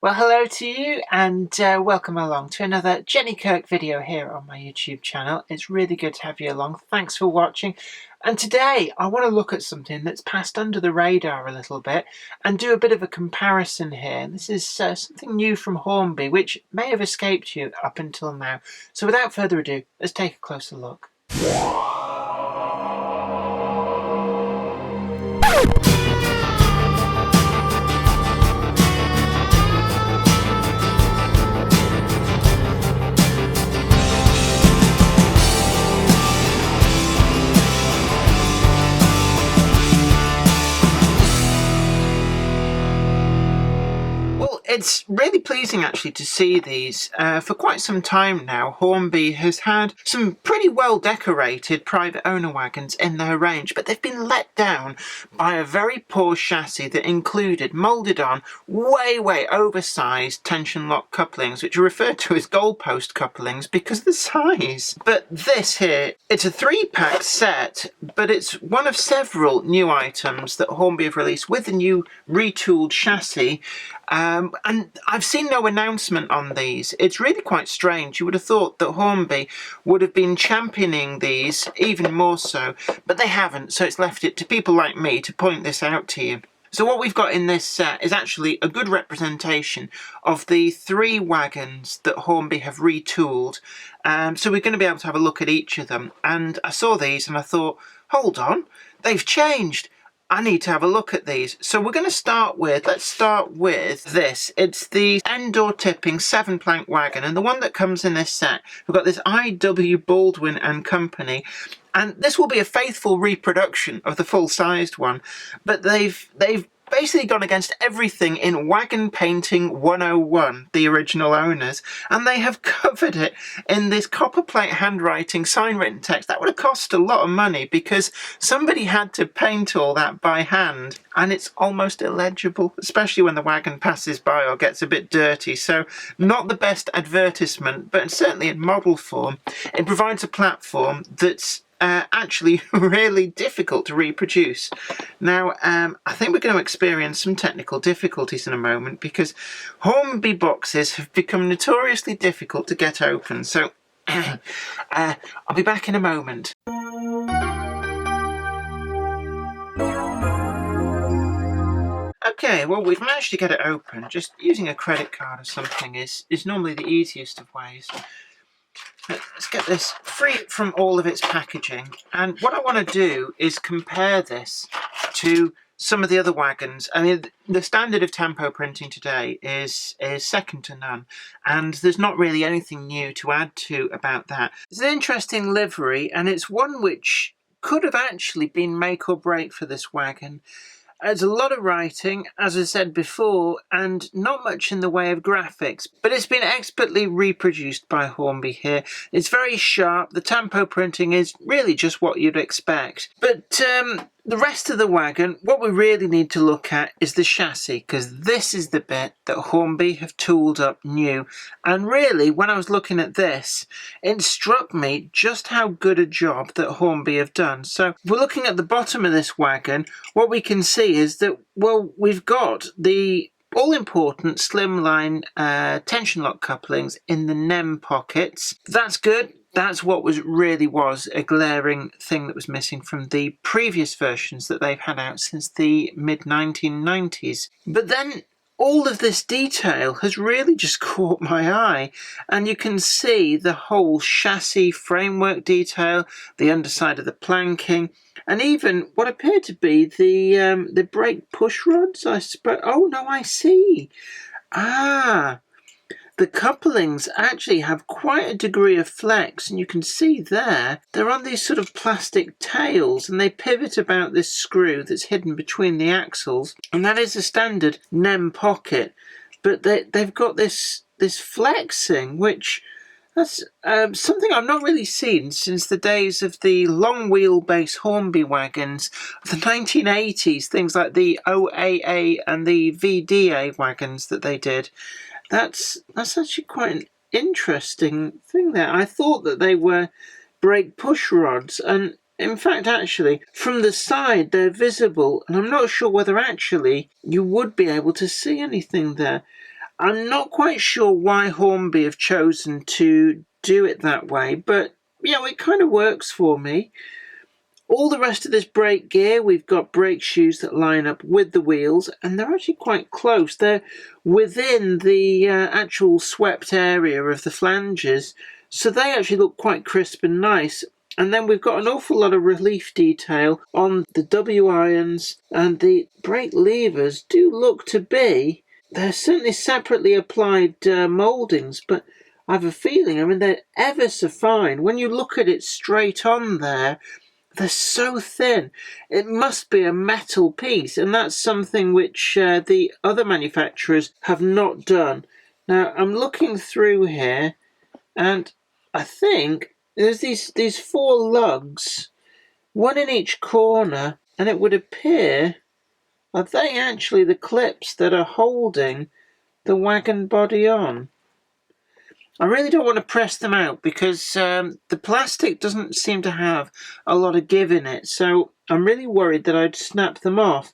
Well, hello to you and welcome along to another Jenny Kirk video here on my YouTube channel. It's really good to have you along. Thanks for watching. And today I want to look at something that's passed under the radar a little bit and do a bit of a comparison here. This is something new from Hornby, which may have escaped you up until now. So without further ado, let's take a closer look. It's really pleasing actually to see these. For quite some time now, Hornby has had some pretty well decorated private owner wagons in their range, but they've been let down by a very poor chassis that included moulded on way oversized tension lock couplings, which are referred to as goalpost couplings because of the size. But this here, it's a 3-pack set, but it's one of several new items that Hornby have released with the new retooled chassis. And I've seen no announcement on these. It's really quite strange. You would have thought that Hornby would have been championing these even more so, but they haven't, so it's left it to people like me to point this out to you. So what we've got in this set is actually a good representation of the 3 wagons that Hornby have retooled. So we're going to be able to have a look at each of them. And I saw these and I thought, hold on, they've changed. I need to have a look at these. So we're going to start with, let's start with this. It's the end door tipping 7-plank wagon, and the one that comes in this set. We've got this I.W. Baldwin and Company, and this will be a faithful reproduction of the full-sized one, but they've basically gone against everything in Wagon Painting 101, the original owners, and they have covered it in this copperplate handwriting sign written text. That would have cost a lot of money because somebody had to paint all that by hand, and it's almost illegible, especially when the wagon passes by or gets a bit dirty. So not the best advertisement, but certainly in model form it provides a platform that's actually really difficult to reproduce. Now, I think we're going to experience some technical difficulties in a moment because Hornby boxes have become notoriously difficult to get open. So I'll be back in a moment. Okay, well, we've managed to get it open. Just using a credit card or something is normally the easiest of ways. Let's get this free from all of its packaging, and what I want to do is compare this to some of the other wagons. I mean, the standard of tempo printing today is second to none, and there's not really anything new to add to about that. It's an interesting livery, and it's one which could have actually been make or break for this wagon. There's a lot of writing, as I said before, and not much in the way of graphics, but it's been expertly reproduced by Hornby here. It's very sharp. The tempo printing is really just what you'd expect. But the rest of the wagon, what we really need to look at is the chassis, because this is the bit that Hornby have tooled up new. And really, when I was looking at this, it struck me just how good a job that Hornby have done. So if we're looking at the bottom of this wagon, what we can see is that, well, we've got the all-important slimline tension lock couplings in the NEM pockets. That's good. That's what really was a glaring thing that was missing from the previous versions that they've had out since the mid-1990s. But then all of this detail has really just caught my eye, and you can see the whole chassis framework detail, the underside of the planking, and even what appear to be the brake push rods, I suppose. Oh no, I see. The couplings actually have quite a degree of flex, and you can see there, they're on these sort of plastic tails, and they pivot about this screw that's hidden between the axles, and that is a standard NEM pocket, but they've got this flexing, which that's something I've not really seen since the days of the long wheelbase Hornby wagons of the 1980s, things like the OAA and the VDA wagons that they did. That's actually quite an interesting thing there. I thought that they were brake push rods, and in fact, actually, from the side they're visible, and I'm not sure whether actually you would be able to see anything there. I'm not quite sure why Hornby have chosen to do it that way, but it kind of works for me. All the rest of this brake gear, we've got brake shoes that line up with the wheels, and they're actually quite close. They're within the actual swept area of the flanges, so they actually look quite crisp and nice. And then we've got an awful lot of relief detail on the W-irons, and the brake levers do look to be, they're certainly separately applied mouldings, but I have a feeling, they're ever so fine. When you look at it straight on there, they're so thin. It must be a metal piece, and that's something which the other manufacturers have not done. Now, I'm looking through here, and I think there's these 4 lugs, one in each corner, and it would appear, are they actually the clips that are holding the wagon body on? I really don't want to press them out because the plastic doesn't seem to have a lot of give in it, so I'm really worried that I'd snap them off.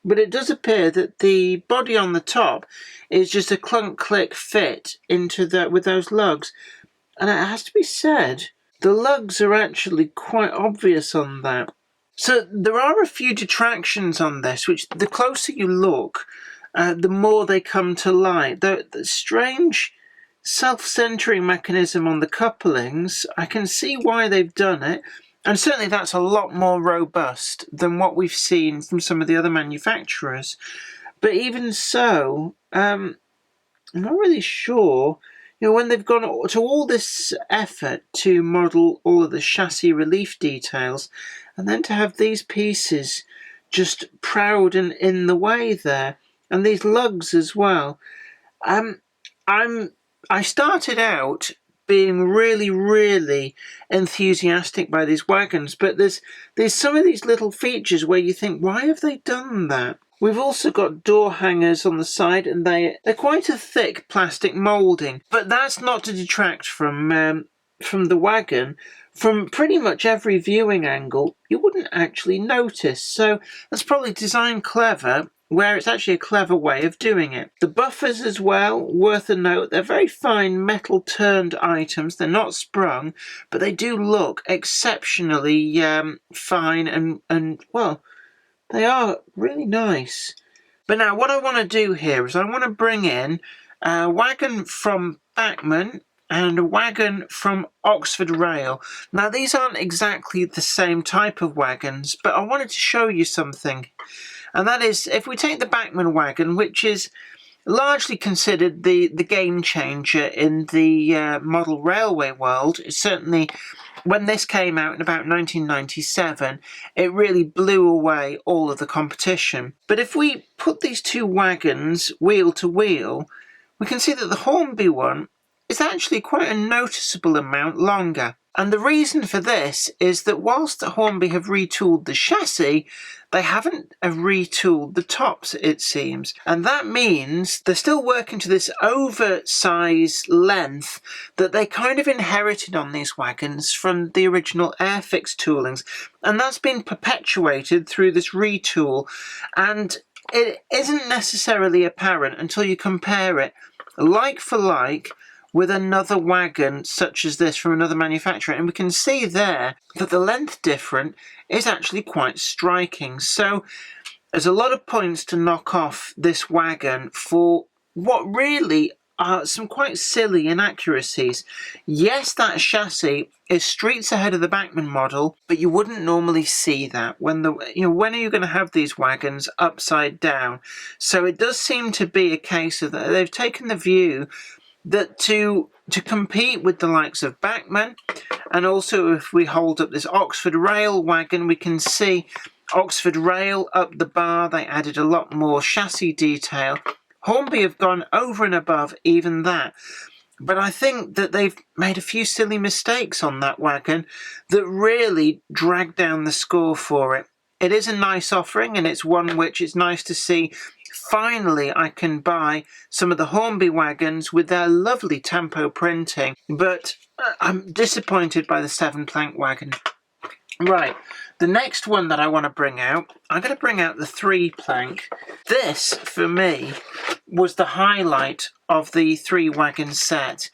But it does appear that the body on the top is just a clunk-click fit into with those lugs. And it has to be said, the lugs are actually quite obvious on that. So there are a few detractions on this, which the closer you look, the more they come to light. The strange self-centering mechanism on the couplings, I can see why they've done it, and certainly that's a lot more robust than what we've seen from some of the other manufacturers. But even so, I'm not really sure, when they've gone to all this effort to model all of the chassis relief details, and then to have these pieces just proud and in the way there, and these lugs as well. I started out being really, really enthusiastic by these wagons, but there's some of these little features where you think, why have they done that? We've also got door hangers on the side, and they're quite a thick plastic moulding, but that's not to detract from the wagon. From pretty much every viewing angle, you wouldn't actually notice, so that's probably designed clever, where it's actually a clever way of doing it. The buffers as well, worth a note, they're very fine metal turned items. They're not sprung, but they do look exceptionally fine and well, they are really nice. But now what I want to do here is I want to bring in a wagon from Bachmann and a wagon from Oxford Rail. Now these aren't exactly the same type of wagons, but I wanted to show you something. And that is, if we take the Bachmann wagon, which is largely considered the game changer in the model railway world, certainly when this came out in about 1997, it really blew away all of the competition. But if we put these 2 wagons wheel to wheel, we can see that the Hornby one is actually quite a noticeable amount longer. And the reason for this is that whilst Hornby have retooled the chassis, they haven't retooled the tops, it seems. And that means they're still working to this oversized length that they kind of inherited on these wagons from the original Airfix toolings. And that's been perpetuated through this retool. And it isn't necessarily apparent until you compare it like for like with another wagon such as this from another manufacturer, and we can see there that the length difference is actually quite striking. So there's a lot of points to knock off this wagon for what really are some quite silly inaccuracies. Yes, that chassis is streets ahead of the Bachmann model, but you wouldn't normally see that when when are you going to have these wagons upside down? So it does seem to be a case of that they've taken the view that to compete with the likes of Bachmann, and also if we hold up this Oxford Rail wagon, we can see Oxford Rail up the bar, they added a lot more chassis detail. Hornby have gone over and above even that. But I think that they've made a few silly mistakes on that wagon that really drag down the score for it. It is a nice offering, and it's one which is nice to see. Finally, I can buy some of the Hornby wagons with their lovely tempo printing, but I'm disappointed by the 7-plank wagon. Right, the next one that I want to bring out, I'm going to bring out the 3-plank. This, for me, was the highlight of the 3-wagon set.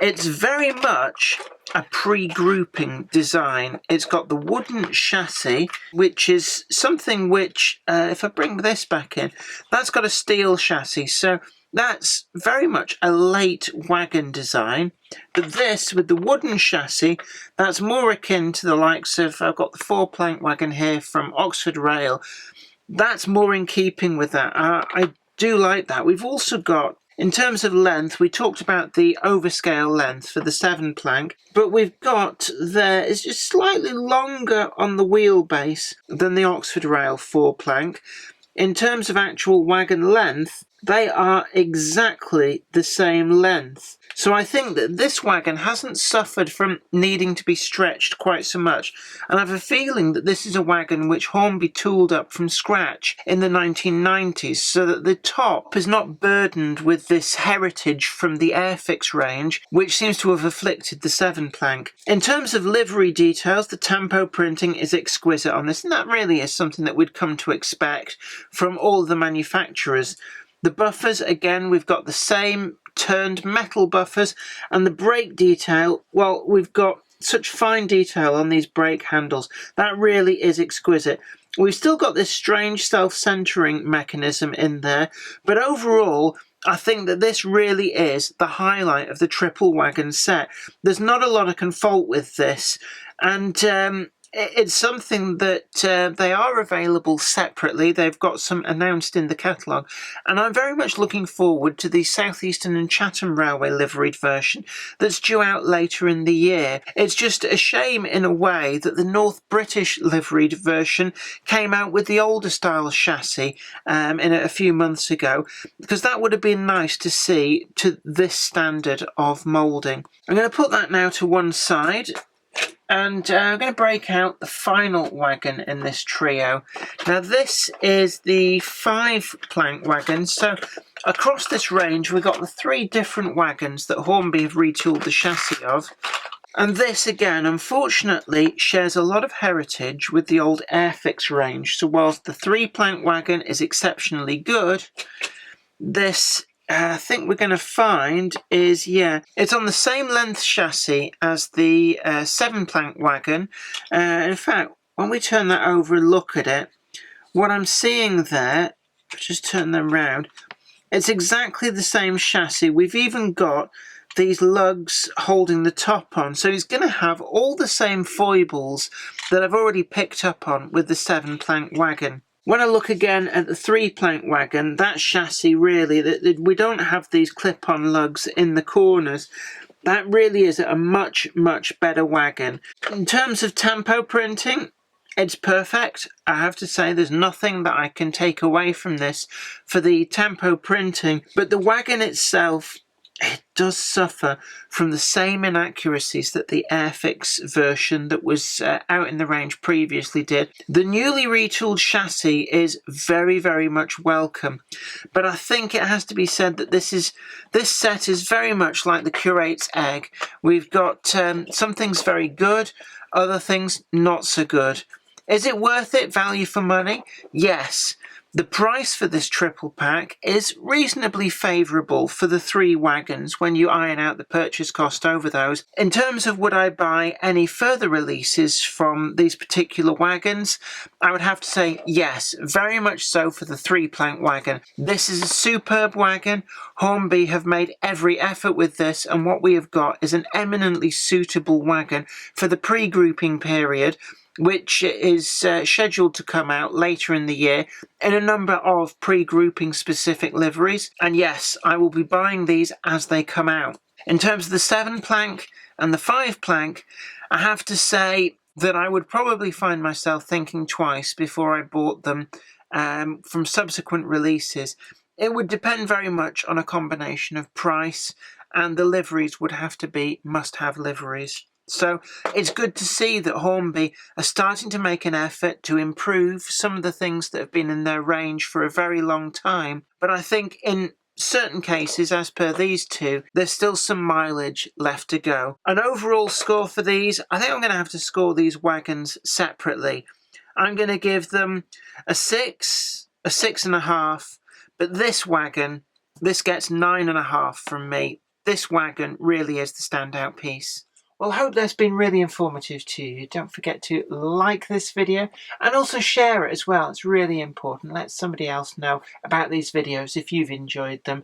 It's very much a pre-grouping design. It's got the wooden chassis, which is something which, if I bring this back in, that's got a steel chassis, so that's very much a late wagon design. But this, with the wooden chassis, that's more akin to the likes of, I've got the 4-plank wagon here from Oxford Rail. That's more in keeping with that. I do like that. We've also got, in terms of length, we talked about the overscale length for the 7-plank, but we've got there is just slightly longer on the wheelbase than the Oxford Rail 4-plank. In terms of actual wagon length, they are exactly the same length. So I think that this wagon hasn't suffered from needing to be stretched quite so much. And I have a feeling that this is a wagon which Hornby tooled up from scratch in the 1990s, so that the top is not burdened with this heritage from the Airfix range, which seems to have afflicted the 7-plank. In terms of livery details, the tempo printing is exquisite on this, and that really is something that we'd come to expect from all the manufacturers. The buffers, again, we've got the same turned metal buffers, and the brake detail, well, we've got such fine detail on these brake handles. That really is exquisite. We've still got this strange self-centering mechanism in there, but overall, I think that this really is the highlight of the triple wagon set. There's not a lot I can fault with this, and it's something that they are available separately. They've got some announced in the catalogue, and I'm very much looking forward to the South Eastern and Chatham Railway liveried version that's due out later in the year. It's just a shame in a way that the North British liveried version came out with the older style chassis in a few months ago, because that would have been nice to see to this standard of moulding. I'm going to put that now to one side. And I'm going to break out the final wagon in this trio. Now this is the 5-plank wagon. So across this range we've got the 3 different wagons that Hornby have retooled the chassis of. And this again, unfortunately, shares a lot of heritage with the old Airfix range. So whilst the 3-plank wagon is exceptionally good, this I think we're going to find is, it's on the same length chassis as the 7-plank wagon. In fact, when we turn that over and look at it, what I'm seeing there, just turn them round, it's exactly the same chassis. We've even got these lugs holding the top on, so it's going to have all the same foibles that I've already picked up on with the 7-plank wagon. When I look again at the 3-plank wagon, that chassis really, we don't have these clip-on lugs in the corners. That really is a much, much better wagon. In terms of tempo printing, it's perfect. I have to say there's nothing that I can take away from this for the tempo printing, but the wagon itself, it does suffer from the same inaccuracies that the Airfix version that was out in the range previously did. The newly retooled chassis is very, very much welcome, but I think it has to be said that this set is very much like the curate's egg. We've got some things very good, other things not so good. Is it worth it, value for money? Yes. The price for this triple pack is reasonably favourable for the 3 wagons when you iron out the purchase cost over those. In terms of would I buy any further releases from these particular wagons, I would have to say yes, very much so for the 3-plank wagon. This is a superb wagon. Hornby have made every effort with this, and what we have got is an eminently suitable wagon for the pre-grouping period, which is scheduled to come out later in the year in a number of pre-grouping specific liveries. And yes, I will be buying these as they come out. In terms of the 7-plank and the 5-plank, I have to say that I would probably find myself thinking twice before I bought them from subsequent releases. It would depend very much on a combination of price, and the liveries would have to be must-have liveries. So it's good to see that Hornby are starting to make an effort to improve some of the things that have been in their range for a very long time. But I think in certain cases, as per these two, there's still some mileage left to go. An overall score for these, I think I'm going to have to score these wagons separately. I'm going to give them a 6, a 6.5, but this wagon, this gets 9.5 from me. This wagon really is the standout piece. Well, I hope that's been really informative to you. Don't forget to like this video and also share it as well. It's really important. Let somebody else know about these videos if you've enjoyed them.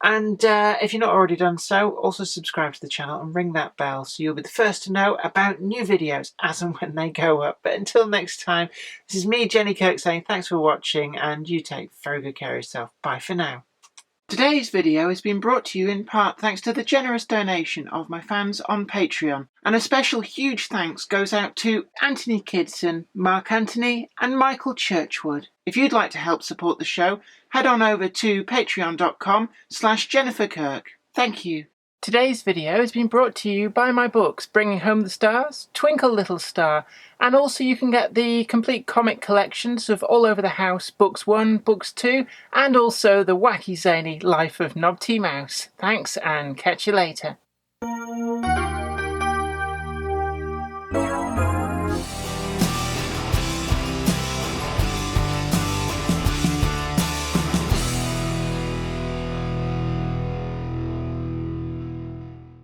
And if you've not already done so, also subscribe to the channel and ring that bell so you'll be the first to know about new videos as and when they go up. But until next time, this is me, Jenny Kirk, saying thanks for watching and you take very good care of yourself. Bye for now. Today's video has been brought to you in part thanks to the generous donation of my fans on Patreon. And a special huge thanks goes out to Anthony Kidson, Mark Anthony and Michael Churchwood. If you'd like to help support the show, head on over to patreon.com/Jennifer Kirk. Thank you. Today's video has been brought to you by my books, Bringing Home the Stars, Twinkle Little Star, and also you can get the complete comic collections of All Over the House, Books 1, Books 2, and also the wacky zany Life of Knobty Mouse. Thanks and catch you later.